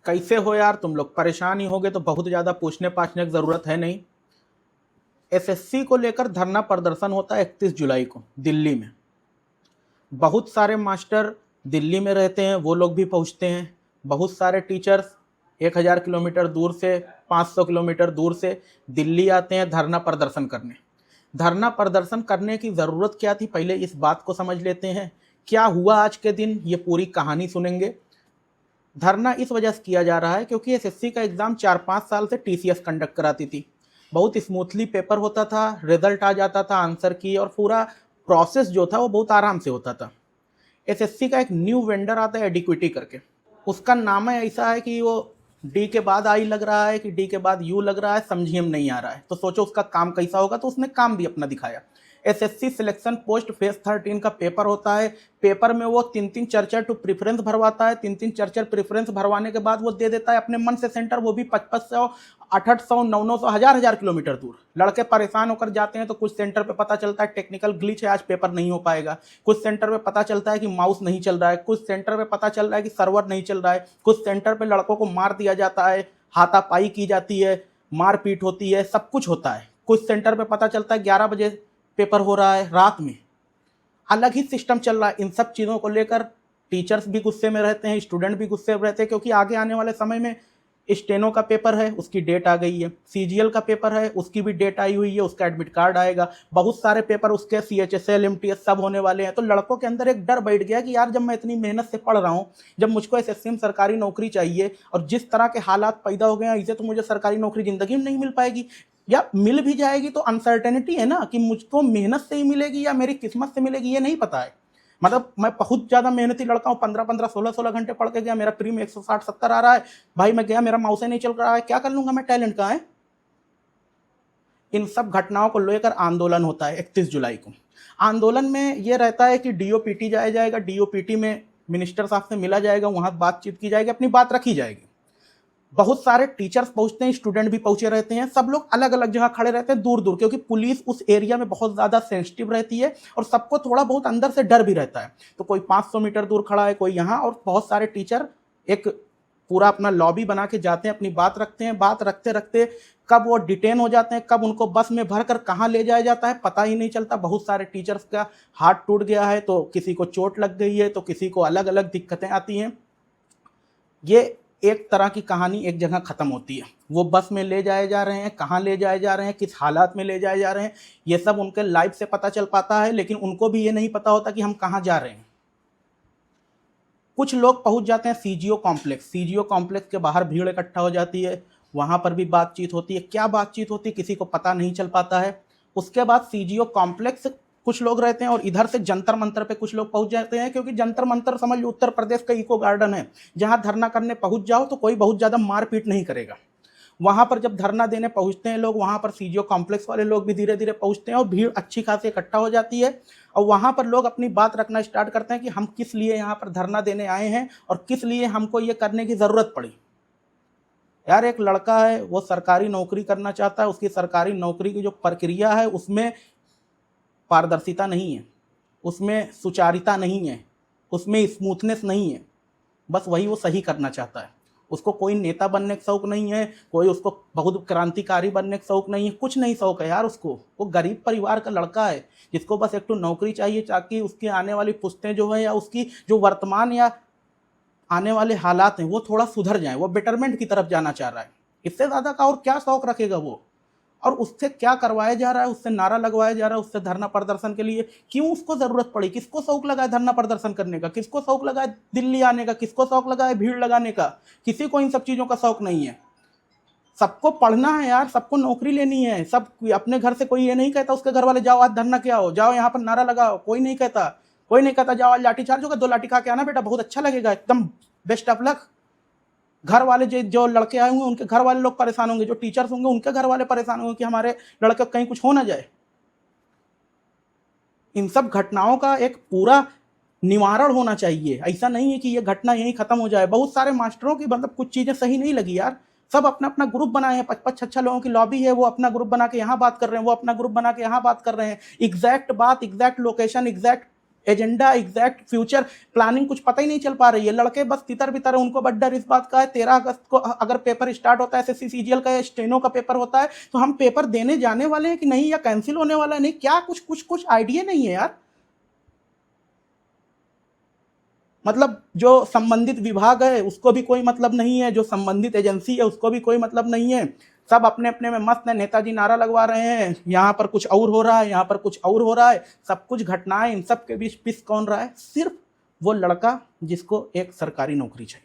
कैसे हो यार तुम लोग? परेशान ही होगे तो बहुत ज़्यादा पूछने पाछने की ज़रूरत है नहीं। एसएससी को लेकर धरना प्रदर्शन होता है 31 जुलाई को दिल्ली में। बहुत सारे मास्टर दिल्ली में रहते हैं, वो लोग भी पहुंचते हैं। बहुत सारे टीचर्स 1000 किलोमीटर दूर से, 500 किलोमीटर दूर से दिल्ली आते हैं धरना प्रदर्शन करने। धरना प्रदर्शन करने की ज़रूरत क्या थी, पहले इस बात को समझ लेते हैं। क्या हुआ आज के दिन, ये पूरी कहानी सुनेंगे। धरना इस वजह से किया जा रहा है क्योंकि एसएससी का एग्ज़ाम 4-5 साल से टीसीएस कंडक्ट कराती थी। बहुत स्मूथली पेपर होता था, रिजल्ट आ जाता था आंसर की, और पूरा प्रोसेस जो था वो बहुत आराम से होता था। एसएससी का एक न्यू वेंडर आता है एडिक्विटी करके। उसका नाम है ऐसा है कि वो डी के बाद आई लग रहा है कि डी के बाद यू लग रहा है, समझिए हम नहीं आ रहा है। तो सोचो उसका काम कैसा होगा, तो उसने काम भी अपना दिखाया। एसएससी सिलेक्शन पोस्ट फेज 13 का पेपर होता है। पेपर में वो 3-3 चर्चर टू प्रेफरेंस भरवाता है। 3-3 चर्चर प्रेफरेंस भरवाने के बाद वो दे देता है अपने मन से सेंटर, वो भी 500, 800, 900, 1000 किलोमीटर दूर। लड़के परेशान होकर जाते हैं तो कुछ सेंटर पे पता चलता है टेक्निकल ग्लिच है, आज पेपर नहीं हो पाएगा। कुछ सेंटर पे पता चलता है कि माउस नहीं चल रहा है। कुछ सेंटर पे पता चल रहा है कि सर्वर नहीं चल रहा है। कुछ सेंटर पे लड़कों को मार दिया जाता है, हाथापाई की जाती है, मारपीट होती है, सब कुछ होता है। कुछ सेंटर पे पता चलता है 11 बजे पेपर हो रहा है रात में। अलग ही सिस्टम चल रहा है। इन सब चीज़ों को लेकर टीचर्स भी गुस्से में रहते हैं, स्टूडेंट भी गुस्से में रहते हैं, क्योंकि आगे आने वाले समय में स्टेनो का पेपर है, उसकी डेट आ गई है। सीजीएल का पेपर है, उसकी भी डेट आई हुई है, उसका एडमिट कार्ड आएगा। बहुत सारे पेपर उसके सीएचएसएल, एमटीएस सब होने वाले हैं। तो लड़कों के अंदर एक डर बैठ गया कि यार जब मैं इतनी मेहनत से पढ़ रहा हूँ, जब मुझको एसएससी में सरकारी नौकरी चाहिए, और जिस तरह के हालात पैदा हो गए हैं, इसे तो मुझे सरकारी नौकरी जिंदगी में नहीं मिल पाएगी, या मिल भी जाएगी तो अनसर्टेनिटी है ना कि मुझको मेहनत से ही मिलेगी या मेरी किस्मत से मिलेगी, ये नहीं पता है। मतलब मैं बहुत ज़्यादा मेहनती लड़का हूँ, 15-15, 16-16 घंटे पढ़ के गया, मेरा प्री में 160-70 आ रहा है। भाई मैं गया, मेरा माउस नहीं चल रहा है, क्या कर लूँगा मैं, टैलेंट कहाँ है। इन सब घटनाओं को लेकर आंदोलन होता है 31 जुलाई को। आंदोलन में ये रहता है कि डीओपीटी जाया जाएगा, डीओपीटी में मिनिस्टर साहब से मिला जाएगा, वहाँ बातचीत की जाएगी, अपनी बात रखी जाएगी। बहुत सारे टीचर्स पहुंचते हैं, स्टूडेंट भी पहुंचे रहते हैं, सब लोग अलग अलग जगह खड़े रहते हैं, दूर दूर, क्योंकि पुलिस उस एरिया में बहुत ज़्यादा सेंसिटिव रहती है और सबको थोड़ा बहुत अंदर से डर भी रहता है। तो कोई 500 मीटर दूर खड़ा है, कोई यहाँ, और बहुत सारे टीचर एक पूरा अपना लॉबी बना के जाते हैं, अपनी बात रखते हैं। बात रखते रखते कब वो डिटेन हो जाते हैं, कब उनको बस में भरकर कहाँ ले जाया जाता है, पता ही नहीं चलता। बहुत सारे टीचर्स का हाथ टूट गया है, तो किसी को चोट लग गई है, तो किसी को अलग अलग दिक्कतें आती हैं। ये एक तरह की कहानी एक जगह ख़त्म होती है। वो बस में ले जाए जा रहे हैं, कहाँ ले जाए जा रहे हैं, किस हालात में ले जाए जा रहे हैं, ये सब उनके लाइव से पता चल पाता है, लेकिन उनको भी ये नहीं पता होता कि हम कहाँ जा रहे हैं। कुछ लोग पहुंच जाते हैं सीजीओ कॉम्प्लेक्स। सीजीओ कॉम्प्लेक्स के बाहर भीड़ इकट्ठा हो जाती है, वहाँ पर भी बातचीत होती है। क्या बातचीत होती है किसी को पता नहीं चल पाता है। उसके बाद सीजीओ कॉम्प्लेक्स कुछ लोग रहते हैं, और इधर से जंतर मंतर पे कुछ लोग पहुंच जाते हैं, क्योंकि जंतर मंतर समझ लो उत्तर प्रदेश का इको गार्डन है, जहां धरना करने पहुंच जाओ तो कोई बहुत ज़्यादा मारपीट नहीं करेगा। वहां पर जब धरना देने पहुंचते हैं लोग, वहां पर सीजीओ कॉम्प्लेक्स वाले लोग भी धीरे धीरे पहुंचते हैं, और भीड़ अच्छी खासी इकट्ठा हो जाती है। और वहां पर लोग अपनी बात रखना स्टार्ट करते हैं कि हम किस लिए यहाँ पर धरना देने आए हैं और किस लिए हमको ये करने की ज़रूरत पड़ी। यार एक लड़का है, वो सरकारी नौकरी करना चाहता है, उसकी सरकारी नौकरी की जो प्रक्रिया है उसमें पारदर्शिता नहीं है, उसमें सुचारिता नहीं है, उसमें स्मूथनेस नहीं है। बस वही वो सही करना चाहता है। उसको कोई नेता बनने का शौक नहीं है, कोई उसको बहुत क्रांतिकारी बनने का शौक नहीं है, कुछ नहीं शौक है यार उसको। वो गरीब परिवार का लड़का है जिसको बस एक तो नौकरी चाहिए, ताकि उसकी आने वाली पुश्तें जो है, या उसकी जो वर्तमान या आने वाले हालात हैं वो थोड़ा सुधर जाएं। वो बेटरमेंट की तरफ जाना चाह रहा है। इससे ज़्यादा का और क्या शौक रखेगा वो। और उससे क्या करवाया जा रहा है, उससे नारा लगवाया जा रहा है, उससे धरना प्रदर्शन के लिए क्यों उसको ज़रूरत पड़ी। किसको शौक लगा है धरना प्रदर्शन करने का, किसको शौक लगा है दिल्ली आने का, किसको शौक लगा है भीड़ लगाने का। किसी को इन सब चीज़ों का शौक नहीं है। सबको पढ़ना है यार, सबको नौकरी लेनी है। सब अपने घर से कोई ये नहीं कहता उसके घर वाले जाओ आज धरना के आओ, जाओ यहाँ पर नारा लगाओ, कोई नहीं कहता। कोई नहीं कहता जाओ आज लाठी चार्ज होगा, 2 लाठी खा के आना बेटा, बहुत अच्छा लगेगा, एकदम बेस्ट ऑफ लक। घर वाले जो लड़के आए होंगे उनके घर वाले लोग परेशान होंगे, जो टीचर्स होंगे उनके घर वाले परेशान होंगे कि हमारे लड़के कहीं कुछ हो ना जाए। इन सब घटनाओं का एक पूरा निवारण होना चाहिए। ऐसा नहीं है कि ये घटना यहीं खत्म हो जाए। बहुत सारे मास्टरों की मतलब कुछ चीज़ें सही नहीं लगी यार। सब अपना अपना ग्रुप बनाए हैं, 55-56 लोगों की लॉबी है, वो अपना ग्रुप बना के यहाँ बात कर रहे हैं, वो अपना ग्रुप बना के यहाँ बात कर रहे हैं। एग्जैक्ट बात, exact location, exact agenda, exact future planning कुछ पता ही नहीं चल पा रही है। लड़के बस तितर बितर, उनको बस डर इस बात का है 13 अगस्त को अगर पेपर स्टार्ट होता है, एसएससी सीजीएल का या स्टेनो का पेपर होता है, तो हम पेपर देने जाने वाले हैं कि नहीं, या कैंसिल होने वाला है नहीं, क्या कुछ आइडिया नहीं है यार। मतलब जो संबंधित विभाग है उसको भी कोई मतलब नहीं है, जो संबंधित एजेंसी है उसको भी कोई मतलब नहीं है। सब अपने अपने में मस्त है, नेताजी नारा लगवा रहे हैं, यहाँ पर कुछ और हो रहा है, यहाँ पर कुछ और हो रहा है, सब कुछ घटनाएं, इन सब के बीच पिस कौन रहा है? सिर्फ वो लड़का जिसको एक सरकारी नौकरी चाहिए।